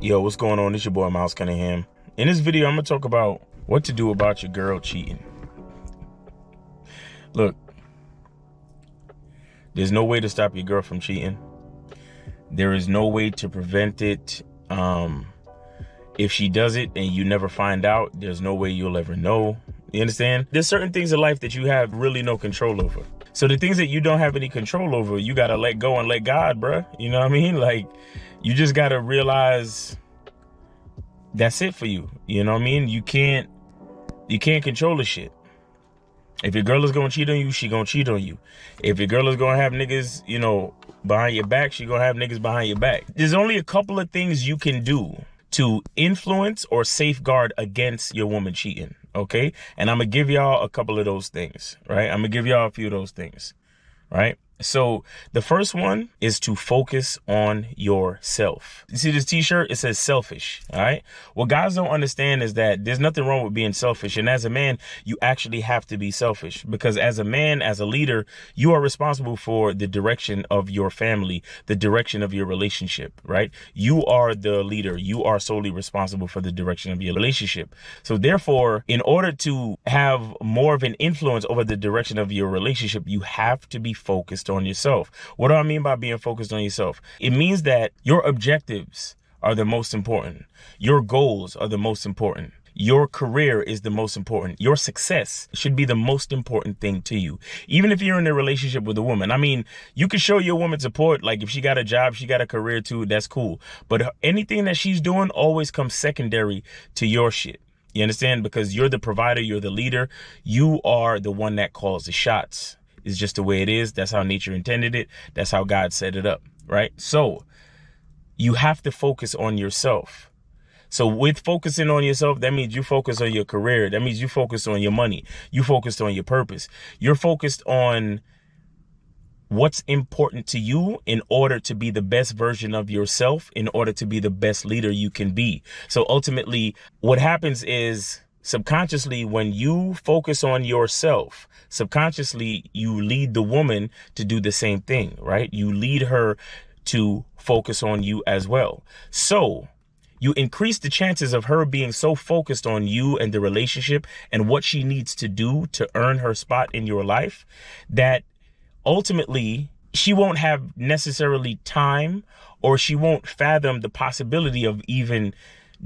Yo, what's going on? It's your boy Miles Cunningham. In this video, I'm gonna talk about what to do about your girl cheating. Look, there's no way to stop your girl from cheating. There is no way to prevent it. If she does it and you never find out, there's no way you'll ever know. You understand? There's certain things in life that you have really no control over. So the things that you don't have any control over, you gotta let go and let God, bruh. You know what I mean? Like, you just gotta realize that's it for you. You know what I mean? You can't control the shit. If your girl is gonna cheat on you, she gonna cheat on you. If your girl is gonna have niggas, behind your back, she gonna have niggas behind your back. There's only a couple of things you can do to influence or safeguard against your woman cheating, okay? And I'm gonna give y'all a couple of those things, right? I'm gonna give y'all a few of those things, right? So the first one is to focus on yourself. You see this t-shirt? It says selfish, all right? What guys don't understand is that there's nothing wrong with being selfish. And as a man, you actually have to be selfish, because as a man, as a leader, you are responsible for the direction of your family, the direction of your relationship, right? You are the leader. You are solely responsible for the direction of your relationship. So therefore, in order to have more of an influence over the direction of your relationship, you have to be focused on yourself. What do I mean by being focused on yourself? It means that your objectives are the most important. Your goals are the most important. Your career is the most important. Your success should be the most important thing to you. Even if you're in a relationship with a woman. I mean, you can show your woman support. Like if she got a job, she got a career too, that's cool. But anything that she's doing always comes secondary to your shit. You understand? Because you're the provider, you're the leader. You are the one that calls the shots. It's just the way it is. That's how nature intended it. That's how God set it up, right? So you have to focus on yourself. So with focusing on yourself, that means you focus on your career. That means you focus on your money. You focused on your purpose. You're focused on what's important to you in order to be the best version of yourself, in order to be the best leader you can be. So ultimately, what happens is subconsciously, when you focus on yourself, subconsciously, you lead the woman to do the same thing, right? You lead her to focus on you as well. So you increase the chances of her being so focused on you and the relationship and what she needs to do to earn her spot in your life that ultimately she won't have necessarily time, or she won't fathom the possibility of even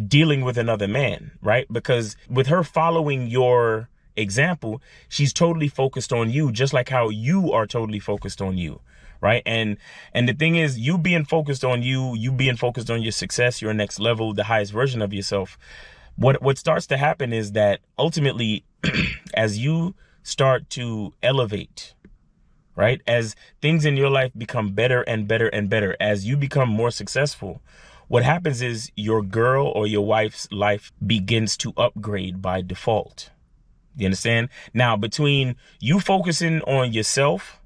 dealing with another man, right? Because with her following your example, she's totally focused on you, just like how you are totally focused on you, right? And the thing is, you being focused on you being focused on your success, your next level, the highest version of yourself, what starts to happen is that ultimately, as you start to elevate, right? As things in your life become better and better and better, as you become more successful, what happens is your girl or your wife's life begins to upgrade by default. You understand? Now, between you focusing on yourself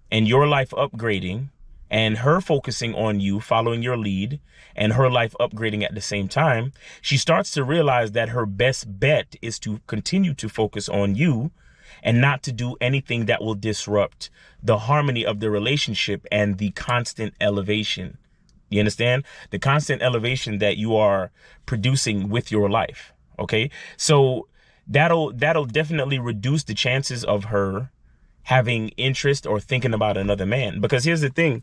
and your life upgrading, and her focusing on you, following your lead, and her life upgrading at the same time, she starts to realize that her best bet is to continue to focus on you and not to do anything that will disrupt the harmony of the relationship and the constant elevation. You understand? The constant elevation that you are producing with your life. Okay. So that'll definitely reduce the chances of her having interest or thinking about another man. Because here's the thing.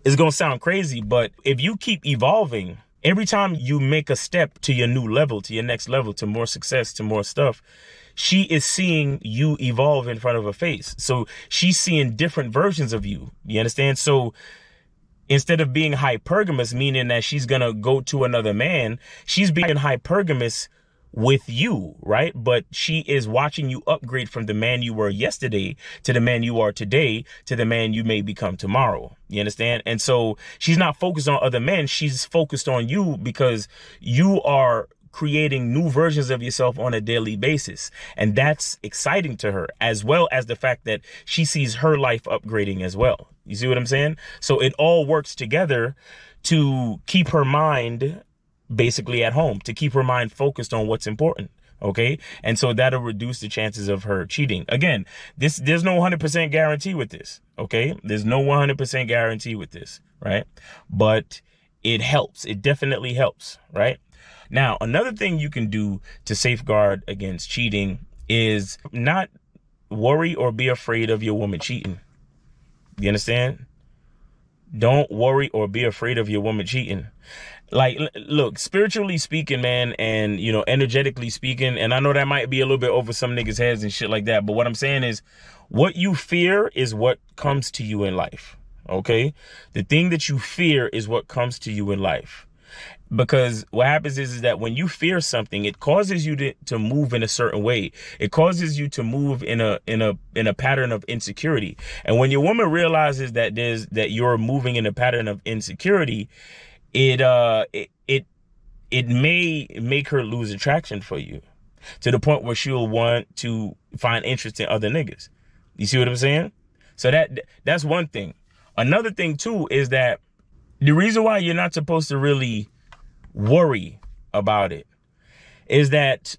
It's going to sound crazy, but if you keep evolving, every time you make a step to your new level, to your next level, to more success, to more stuff, she is seeing you evolve in front of her face. So she's seeing different versions of you. You understand? So instead of being hypergamous, meaning that she's going to go to another man, she's being hypergamous with you, right? But she is watching you upgrade from the man you were yesterday to the man you are today to the man you may become tomorrow. You understand? And so she's not focused on other men. She's focused on you because you are creating new versions of yourself on a daily basis. And that's exciting to her, as well as the fact that she sees her life upgrading as well. You see what I'm saying? So it all works together to keep her mind basically at home, to keep her mind focused on what's important. Okay. And so that'll reduce the chances of her cheating. Again, there's no 100% guarantee with this. Okay. There's no 100% guarantee with this. Right. But it helps. It definitely helps, right? Now, another thing you can do to safeguard against cheating is not worry or be afraid of your woman cheating. You understand? Don't worry or be afraid of your woman cheating. Like, look, spiritually speaking, man, and, you know, energetically speaking, and I know that might be a little bit over some niggas' heads and shit like that, but what I'm saying is what you fear is what comes to you in life, okay? The thing that you fear is what comes to you in life. Because what happens is that when you fear something, it causes you to move in a certain way. It causes you to move in a pattern of insecurity. And when your woman realizes that you're moving in a pattern of insecurity, it may make her lose attraction for you to the point where she'll want to find interest in other niggas. You see what I'm saying? So that's one thing. Another thing too is that the reason why you're not supposed to really worry about it is that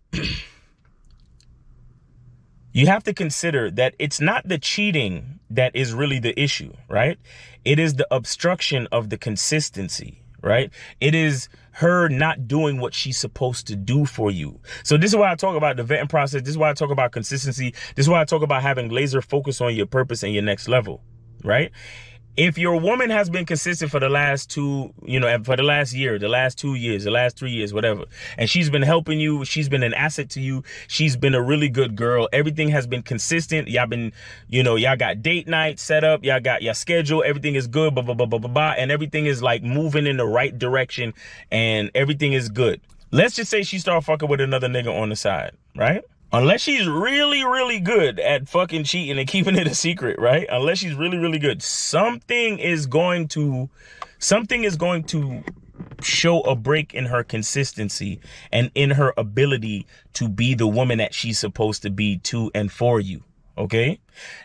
you have to consider that it's not the cheating that is really the issue, right? It is the obstruction of the consistency, right? It is her not doing what she's supposed to do for you. So this is why I talk about the vetting process. This is why I talk about consistency. This is why I talk about having laser focus on your purpose and your next level, right? If your woman has been consistent for the last for the last year, the last 2 years, the last 3 years, whatever, and she's been helping you, she's been an asset to you, she's been a really good girl, everything has been consistent, y'all got date night set up, y'all got your schedule, everything is good, blah, blah, blah, blah, blah, blah, and everything is like moving in the right direction and everything is good. Let's just say she start fucking with another nigga on the side, right? Unless she's really, really good at fucking cheating and keeping it a secret, right? Unless she's really, really good, something is going to show a break in her consistency and in her ability to be the woman that she's supposed to be to and for you. Okay.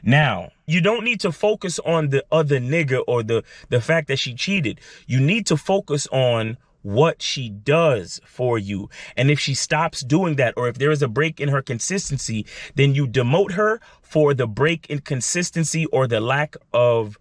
Now, you don't need to focus on the other nigga or the fact that she cheated. You need to focus on what she does for you. And if she stops doing that, or if there is a break in her consistency, then you demote her for the break in consistency or the lack of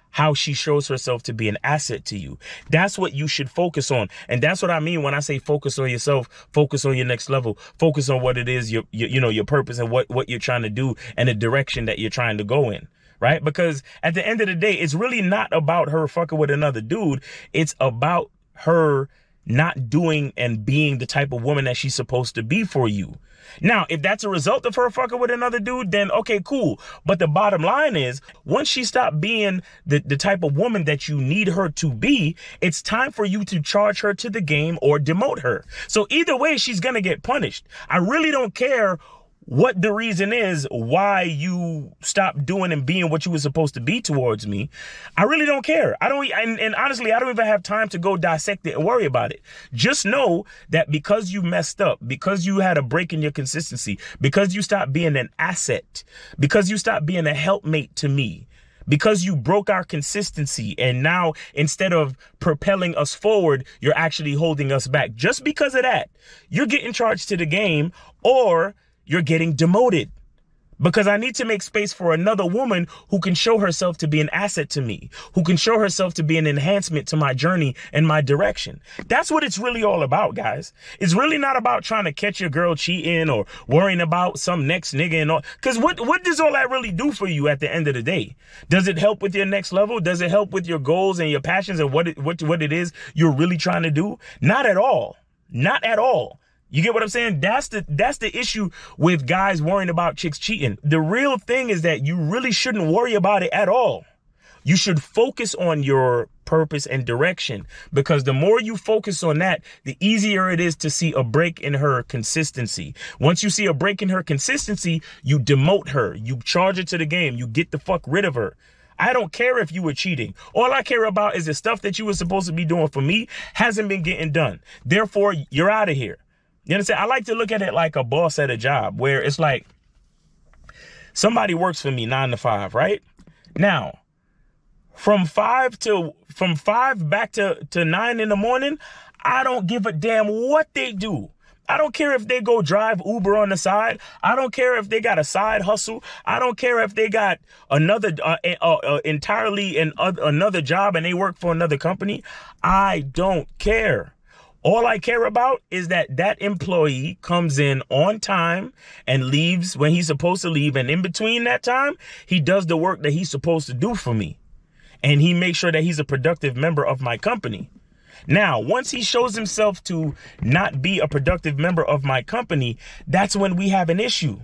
how she shows herself to be an asset to you. That's what you should focus on. And that's what I mean when I say focus on yourself, focus on your next level, focus on what it is, your purpose and what you're trying to do and the direction that you're trying to go in. Right? Because at the end of the day, it's really not about her fucking with another dude. It's about her not doing and being the type of woman that she's supposed to be for you. Now, if that's a result of her fucking with another dude, then okay, cool. But the bottom line is, once she stopped being the type of woman that you need her to be, it's time for you to charge her to the game or demote her. So either way, she's going to get punished. I really don't care what the reason is why you stopped doing and being what you were supposed to be towards me. I really don't care. And honestly, I don't even have time to go dissect it and worry about it. Just know that because you messed up, because you had a break in your consistency, because you stopped being an asset, because you stopped being a helpmate to me, because you broke our consistency, and now instead of propelling us forward, you're actually holding us back. Just because of that, you're getting charged to the game, or you're getting demoted, because I need to make space for another woman who can show herself to be an asset to me, who can show herself to be an enhancement to my journey and my direction. That's what it's really all about, guys. It's really not about trying to catch your girl cheating or worrying about some next nigga and all. Because what does all that really do for you at the end of the day? Does it help with your next level? Does it help with your goals and your passions and what it is you're really trying to do? Not at all. Not at all. You get what I'm saying? That's the issue with guys worrying about chicks cheating. The real thing is that you really shouldn't worry about it at all. You should focus on your purpose and direction, because the more you focus on that, the easier it is to see a break in her consistency. Once you see a break in her consistency, you demote her, you charge her to the game, you get the fuck rid of her. I don't care if you were cheating. All I care about is the stuff that you were supposed to be doing for me hasn't been getting done. Therefore, you're out of here. You understand? I like to look at it like a boss at a job, where it's like somebody works for me 9 to 5, right? Now, from 5 back to 9 in the morning, I don't give a damn what they do. I don't care if they go drive Uber on the side. I don't care if they got a side hustle. I don't care if they got another another job and they work for another company. I don't care. All I care about is that that employee comes in on time and leaves when he's supposed to leave. And in between that time, he does the work that he's supposed to do for me. And he makes sure that he's a productive member of my company. Now, once he shows himself to not be a productive member of my company, that's when we have an issue.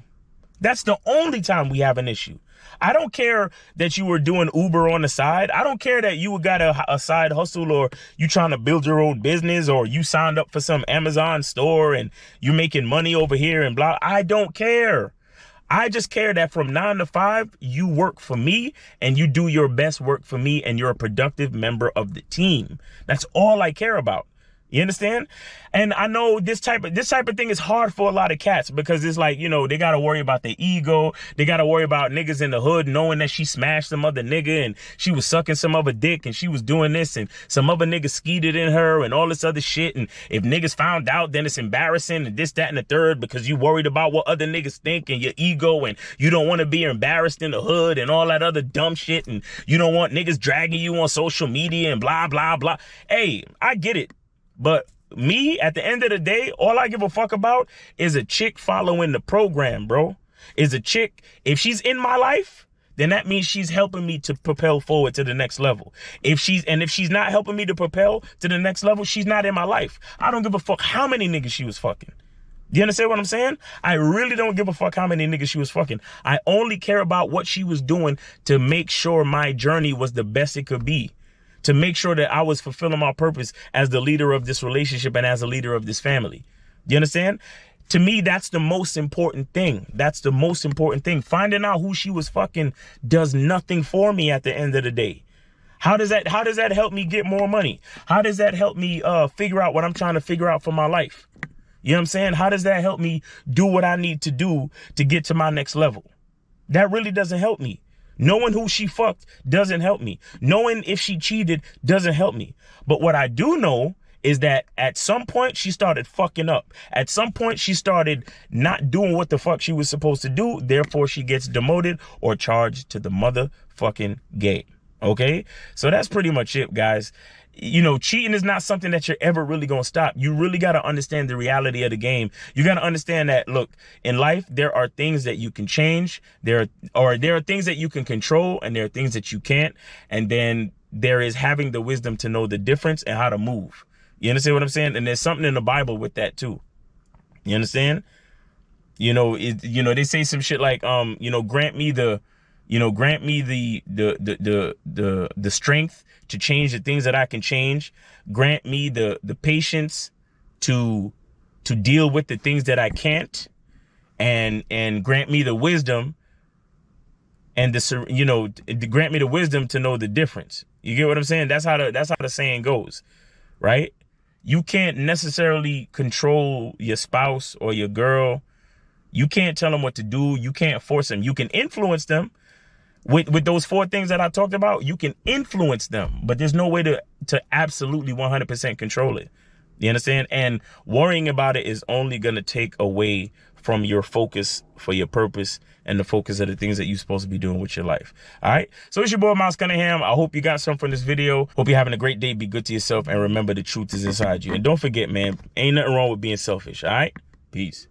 That's the only time we have an issue. I don't care that you were doing Uber on the side. I don't care that you got a side hustle, or you trying to build your own business, or you signed up for some Amazon store and you making money over here and blah. I don't care. I just care that from 9 to 5, you work for me and you do your best work for me and you're a productive member of the team. That's all I care about. You understand? And I know this type of thing is hard for a lot of cats, because it's like, you know, they got to worry about their ego. They got to worry about niggas in the hood knowing that she smashed some other nigga and she was sucking some other dick and she was doing this and some other nigga skeeted in her and all this other shit. And if niggas found out, then it's embarrassing and this, that, and the third, because you worried about what other niggas think and your ego, and you don't want to be embarrassed in the hood and all that other dumb shit. And you don't want niggas dragging you on social media and blah, blah, blah. Hey, I get it. But me, at the end of the day, all I give a fuck about is a chick following the program, bro. Is a chick, if she's in my life, then that means she's helping me to propel forward to the next level. If she's not helping me to propel to the next level, she's not in my life. I don't give a fuck how many niggas she was fucking. You understand what I'm saying? I really don't give a fuck how many niggas she was fucking. I only care about what she was doing to make sure my journey was the best it could be. To make sure that I was fulfilling my purpose as the leader of this relationship and as a leader of this family. You understand? To me, that's the most important thing. That's the most important thing. Finding out who she was fucking does nothing for me at the end of the day. How does that help me get more money? How does that help me figure out what I'm trying to figure out for my life? You know what I'm saying? How does that help me do what I need to do to get to my next level? That really doesn't help me. Knowing who she fucked doesn't help me. Knowing if she cheated doesn't help me. But what I do know is that at some point she started fucking up. At some point she started not doing what the fuck she was supposed to do. Therefore she gets demoted or charged to the motherfucking game. Okay? So that's pretty much it, guys. You know, cheating is not something that you're ever really going to stop. You really got to understand the reality of the game. You got to understand that, look, in life, there are things that you can change. There are things that you can control, and there are things that you can't. And then there is having the wisdom to know the difference and how to move. You understand what I'm saying? And there's something in the Bible with that too. You understand? You know, they say some shit like, grant me the strength to change the things that I can change. Grant me the patience to deal with the things that I can't, and grant me the wisdom and grant me the wisdom to know the difference. You get what I'm saying? That's how the saying goes, right? You can't necessarily control your spouse or your girl. You can't tell them what to do. You can't force them. You can influence them. With those 4 things that I talked about, you can influence them, but there's no way to absolutely 100% control it. You understand? And worrying about it is only going to take away from your focus for your purpose and the focus of the things that you're supposed to be doing with your life. All right. So it's your boy, Miles Cunningham. I hope you got something from this video. Hope you're having a great day. Be good to yourself. And remember, the truth is inside you. And don't forget, man, ain't nothing wrong with being selfish. All right. Peace.